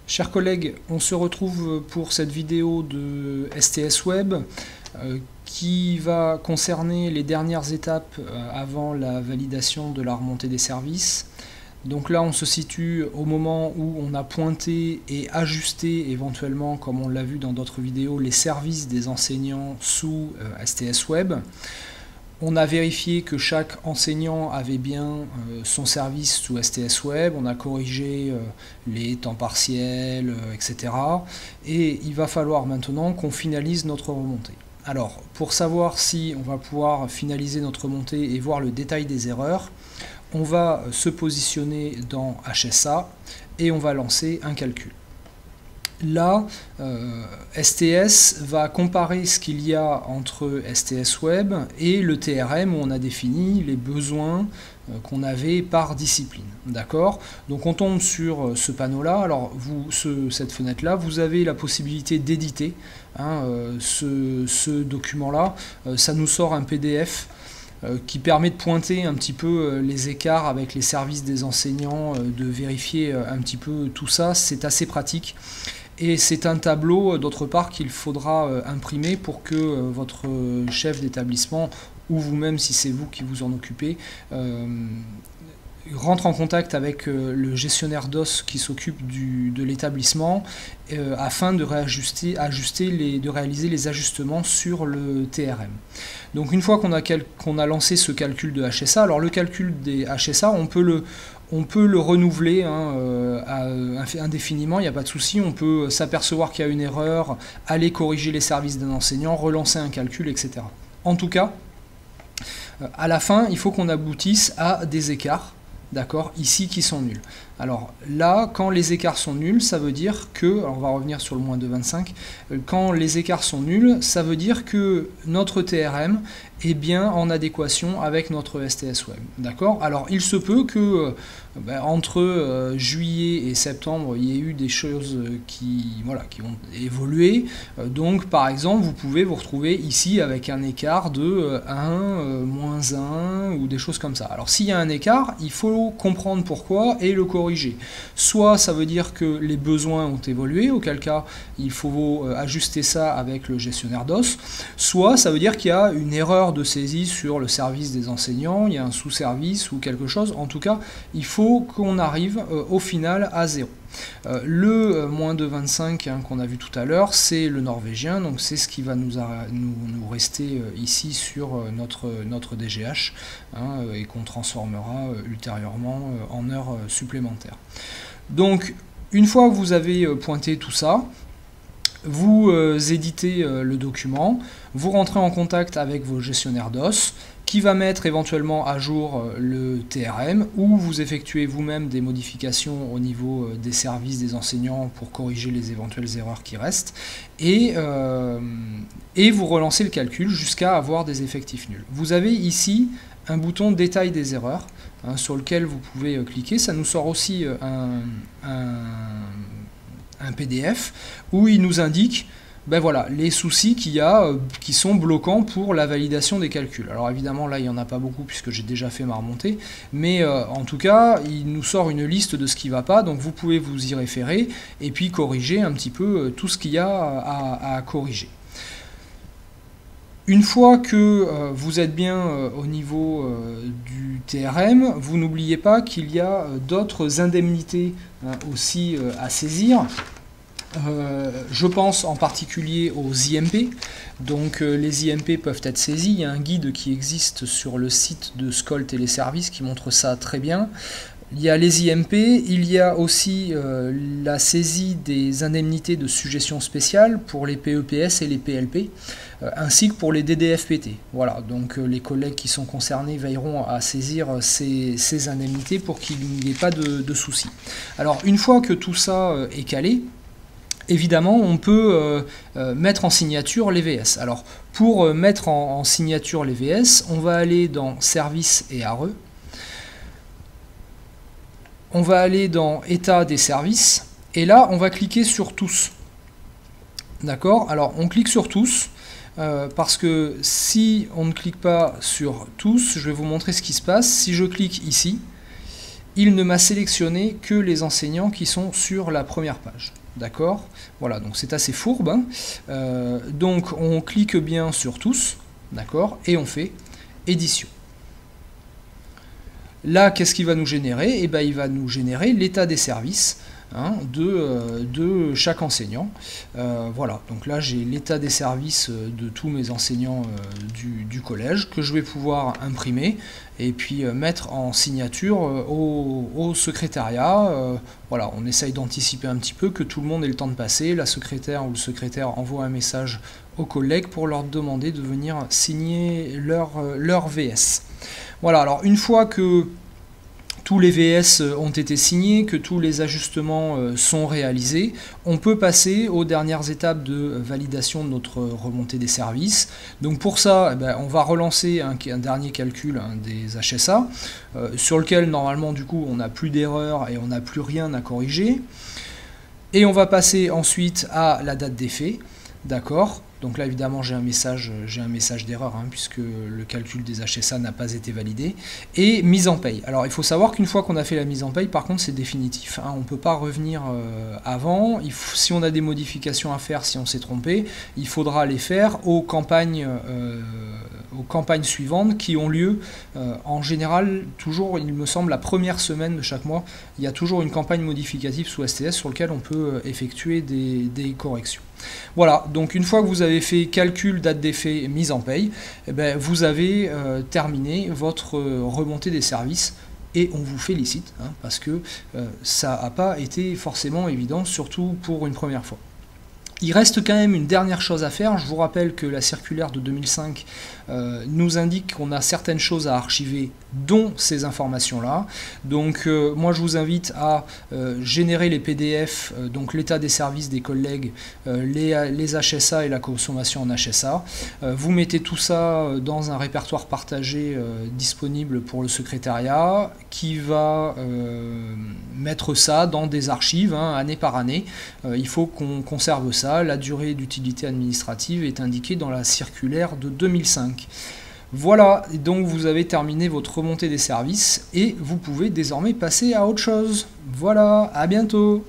Chers collègues, on se retrouve pour cette vidéo de STS Web qui va concerner les dernières étapes avant la validation de la remontée des services. Donc là on se situe au moment où on a pointé et ajusté éventuellement, comme on l'a vu dans d'autres vidéos, les services des enseignants sous STS Web. On a vérifié que chaque enseignant avait bien son service sous STS Web, on a corrigé les temps partiels, etc. Et il va falloir maintenant qu'on finalise notre remontée. Alors, pour savoir si on va pouvoir finaliser notre remontée et voir le détail des erreurs, on va se positionner dans HSA et on va lancer un calcul. Là, STS va comparer ce qu'il y a entre STS Web et le TRM où on a défini les besoins qu'on avait par discipline. D'accord? Donc on tombe sur ce panneau-là. Alors cette fenêtre-là, vous avez la possibilité d'éditer ce document-là. Ça nous sort un PDF qui permet de pointer un petit peu les écarts avec les services des enseignants, de vérifier un petit peu tout ça. C'est assez pratique. Et c'est un tableau, d'autre part, qu'il faudra imprimer pour que votre chef d'établissement, ou vous-même si c'est vous qui vous en occupez, rentre en contact avec le gestionnaire DOS qui s'occupe de l'établissement afin de de réaliser les ajustements sur le TRM. Donc une fois qu'on a lancé ce calcul de HSA, alors le calcul des HSA, on peut le renouveler indéfiniment, il n'y a pas de souci. On peut s'apercevoir qu'il y a une erreur, aller corriger les services d'un enseignant, relancer un calcul, etc. En tout cas, à la fin, il faut qu'on aboutisse à des écarts, d'accord, ici qui sont nuls. Alors là, quand les écarts sont nuls, ça veut dire que, alors on va revenir sur le moins 2,25, quand les écarts sont nuls, ça veut dire que notre TRM est bien en adéquation avec notre STS Web. D'accord? Alors il se peut que entre juillet et septembre, il y ait eu des choses qui ont évolué. Donc par exemple, vous pouvez vous retrouver ici avec un écart de 1, moins 1 ou des choses comme ça. Alors s'il y a un écart, il faut comprendre pourquoi et le corriger. Soit ça veut dire que les besoins ont évolué, auquel cas il faut ajuster ça avec le gestionnaire DOS, soit ça veut dire qu'il y a une erreur de saisie sur le service des enseignants, il y a un sous-service ou quelque chose. En tout cas, il faut qu'on arrive au final à 0. Le moins 2,25 qu'on a vu tout à l'heure, c'est le norvégien, donc c'est ce qui va nous rester ici sur notre DGH et qu'on transformera ultérieurement en heures supplémentaires. Donc une fois que vous avez pointé tout ça, vous éditez le document, vous rentrez en contact avec vos gestionnaires DOS, qui va mettre éventuellement à jour le TRM, ou vous effectuez vous-même des modifications au niveau des services des enseignants pour corriger les éventuelles erreurs qui restent, et vous relancez le calcul jusqu'à avoir des effectifs nuls. Vous avez ici un bouton détail des erreurs sur lequel vous pouvez cliquer. Ça nous sort aussi un PDF où il nous indique voilà, les soucis qu'il y a qui sont bloquants pour la validation des calculs. Alors évidemment là il n'y en a pas beaucoup puisque j'ai déjà fait ma remontée, mais en tout cas il nous sort une liste de ce qui ne va pas, donc vous pouvez vous y référer et puis corriger un petit peu tout ce qu'il y a à corriger. Une fois que vous êtes bien au niveau du TRM, vous n'oubliez pas qu'il y a d'autres indemnités aussi à saisir. Je pense en particulier aux IMP. Donc les IMP peuvent être saisis. Il y a un guide qui existe sur le site de SCOL Téléservices qui montre ça très bien. Il y a les IMP, il y a aussi la saisie des indemnités de suggestion spéciale pour les PEPS et les PLP, ainsi que pour les DDFPT. Voilà, donc les collègues qui sont concernés veilleront à saisir ces indemnités pour qu'il n'y ait pas de soucis. Alors une fois que tout ça est calé, évidemment, on peut mettre en signature les VS. Alors, pour mettre en signature les VS, on va aller dans Services et ARE. On va aller dans État des services. Et là, on va cliquer sur Tous. D'accord? Alors, on clique sur Tous. Parce que si on ne clique pas sur Tous, je vais vous montrer ce qui se passe. Si je clique ici, il ne m'a sélectionné que les enseignants qui sont sur la première page. D'accord? Voilà, donc c'est assez fourbe. Hein. Donc on clique bien sur tous, d'accord? Et on fait édition. Là, qu'est-ce qu'il va nous générer? Eh bien, il va nous générer l'état des services de chaque enseignant. Voilà, donc là j'ai l'état des services de tous mes enseignants du collège que je vais pouvoir imprimer et puis mettre en signature au secrétariat. Voilà, on essaye d'anticiper un petit peu que tout le monde ait le temps de passer. La secrétaire ou le secrétaire envoie un message aux collègues pour leur demander de venir signer leur VS. Voilà, alors une fois que tous les VS ont été signés, que tous les ajustements sont réalisés, on peut passer aux dernières étapes de validation de notre remontée des services. Donc pour ça, eh ben, on va relancer un dernier calcul des HSA, sur lequel normalement du coup on n'a plus d'erreur et on n'a plus rien à corriger. Et on va passer ensuite à la date d'effet, d'accord ? Donc là évidemment j'ai un message d'erreur puisque le calcul des HSA n'a pas été validé. Et mise en paye. Alors il faut savoir qu'une fois qu'on a fait la mise en paye, par contre c'est définitif. On ne peut pas revenir avant. Si on a des modifications à faire, si on s'est trompé, il faudra les faire aux campagnes suivantes qui ont lieu en général toujours, il me semble, la première semaine de chaque mois. Il y a toujours une campagne modificative sous STS sur laquelle on peut effectuer des corrections. Voilà, donc une fois que vous avez fait calcul, date d'effet et mise en paye, eh bien, vous avez terminé votre remontée des services et on vous félicite parce que ça n'a pas été forcément évident, surtout pour une première fois. Il reste quand même une dernière chose à faire. Je vous rappelle que la circulaire de 2005 nous indique qu'on a certaines choses à archiver, dont ces informations-là. Donc moi je vous invite à générer les PDF, donc l'état des services des collègues, les HSA et la consommation en HSA. Vous mettez tout ça dans un répertoire partagé disponible pour le secrétariat qui va mettre ça dans des archives année par année. Il faut qu'on conserve ça. La durée d'utilité administrative est indiquée dans la circulaire de 2005. Voilà, donc vous avez terminé votre remontée des services et vous pouvez désormais passer à autre chose. Voilà, à bientôt.